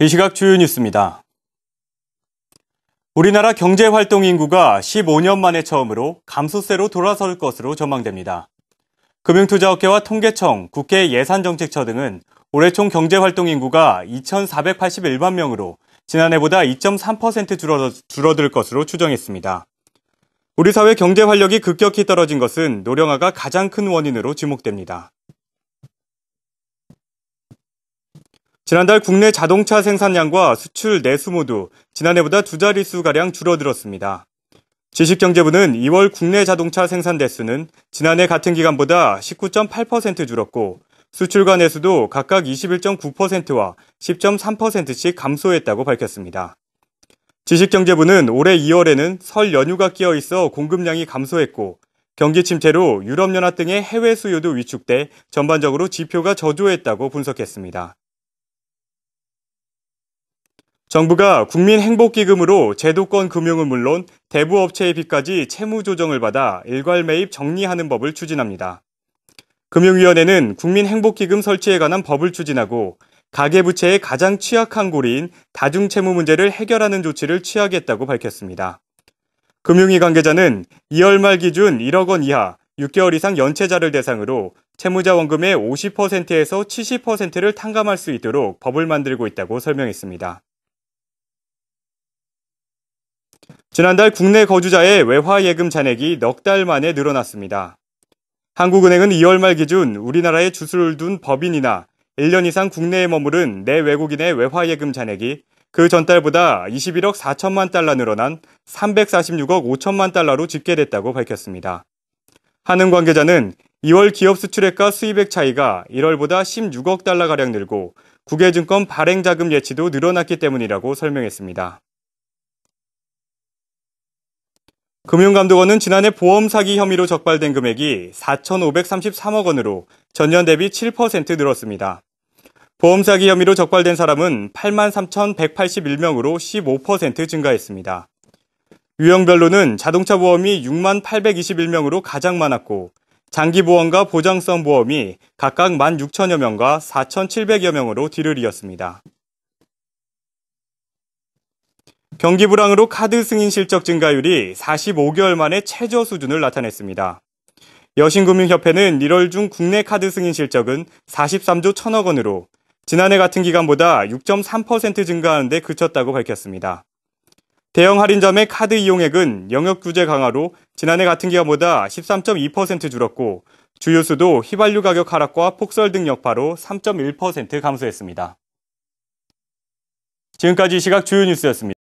이 시각 주요 뉴스입니다. 우리나라 경제활동 인구가 15년 만에 처음으로 감소세로 돌아설 것으로 전망됩니다. 금융투자업계와 통계청, 국회 예산정책처 등은 올해 총 경제활동 인구가 2,481만 명으로 지난해보다 2.3% 줄어들 것으로 추정했습니다. 우리 사회 경제 활력이 급격히 떨어진 것은 노령화가 가장 큰 원인으로 지목됩니다. 지난달 국내 자동차 생산량과 수출 내수 모두 지난해보다 두 자릿수가량 줄어들었습니다. 지식경제부는 2월 국내 자동차 생산 대수는 지난해 같은 기간보다 19.8% 줄었고 수출과 내수도 각각 21.9%와 10.3%씩 감소했다고 밝혔습니다. 지식경제부는 올해 2월에는 설 연휴가 끼어 있어 공급량이 감소했고 경기 침체로 유럽연합 등의 해외 수요도 위축돼 전반적으로 지표가 저조했다고 분석했습니다. 정부가 국민행복기금으로 제도권 금융은 물론 대부업체의 빚까지 채무 조정을 받아 일괄 매입 정리하는 법을 추진합니다. 금융위원회는 국민행복기금 설치에 관한 법을 추진하고 가계부채의 가장 취약한 고리인 다중채무 문제를 해결하는 조치를 취하겠다고 밝혔습니다. 금융위 관계자는 2월 말 기준 1억 원 이하 6개월 이상 연체자를 대상으로 채무자 원금의 50%에서 70%를 탕감할 수 있도록 법을 만들고 있다고 설명했습니다. 지난달 국내 거주자의 외화예금 잔액이 넉 달 만에 늘어났습니다. 한국은행은 2월 말 기준 우리나라에 주소를 둔 법인이나 1년 이상 국내에 머무른 내외국인의 외화예금 잔액이 그 전달보다 21억 4천만 달러 늘어난 346억 5천만 달러로 집계됐다고 밝혔습니다. 한은 관계자는 2월 기업 수출액과 수입액 차이가 1월보다 16억 달러가량 늘고 국외증권 발행자금 예치도 늘어났기 때문이라고 설명했습니다. 금융감독원은 지난해 보험 사기 혐의로 적발된 금액이 4,533억 원으로 전년 대비 7% 늘었습니다. 보험 사기 혐의로 적발된 사람은 83,181명으로 15% 증가했습니다. 유형별로는 자동차 보험이 6만 821명으로 가장 많았고 장기보험과 보장성 보험이 각각 16,000여 명과 4,700여 명으로 뒤를 이었습니다. 경기 불황으로 카드 승인 실적 증가율이 45개월 만에 최저 수준을 나타냈습니다. 여신금융협회는 1월 중 국내 카드 승인 실적은 43조 1천억 원으로 지난해 같은 기간보다 6.3% 증가하는 데 그쳤다고 밝혔습니다. 대형 할인점의 카드 이용액은 영역 규제 강화로 지난해 같은 기간보다 13.2% 줄었고 주유수도 휘발유 가격 하락과 폭설 등 여파로 3.1% 감소했습니다. 지금까지 이 시각 주요 뉴스였습니다.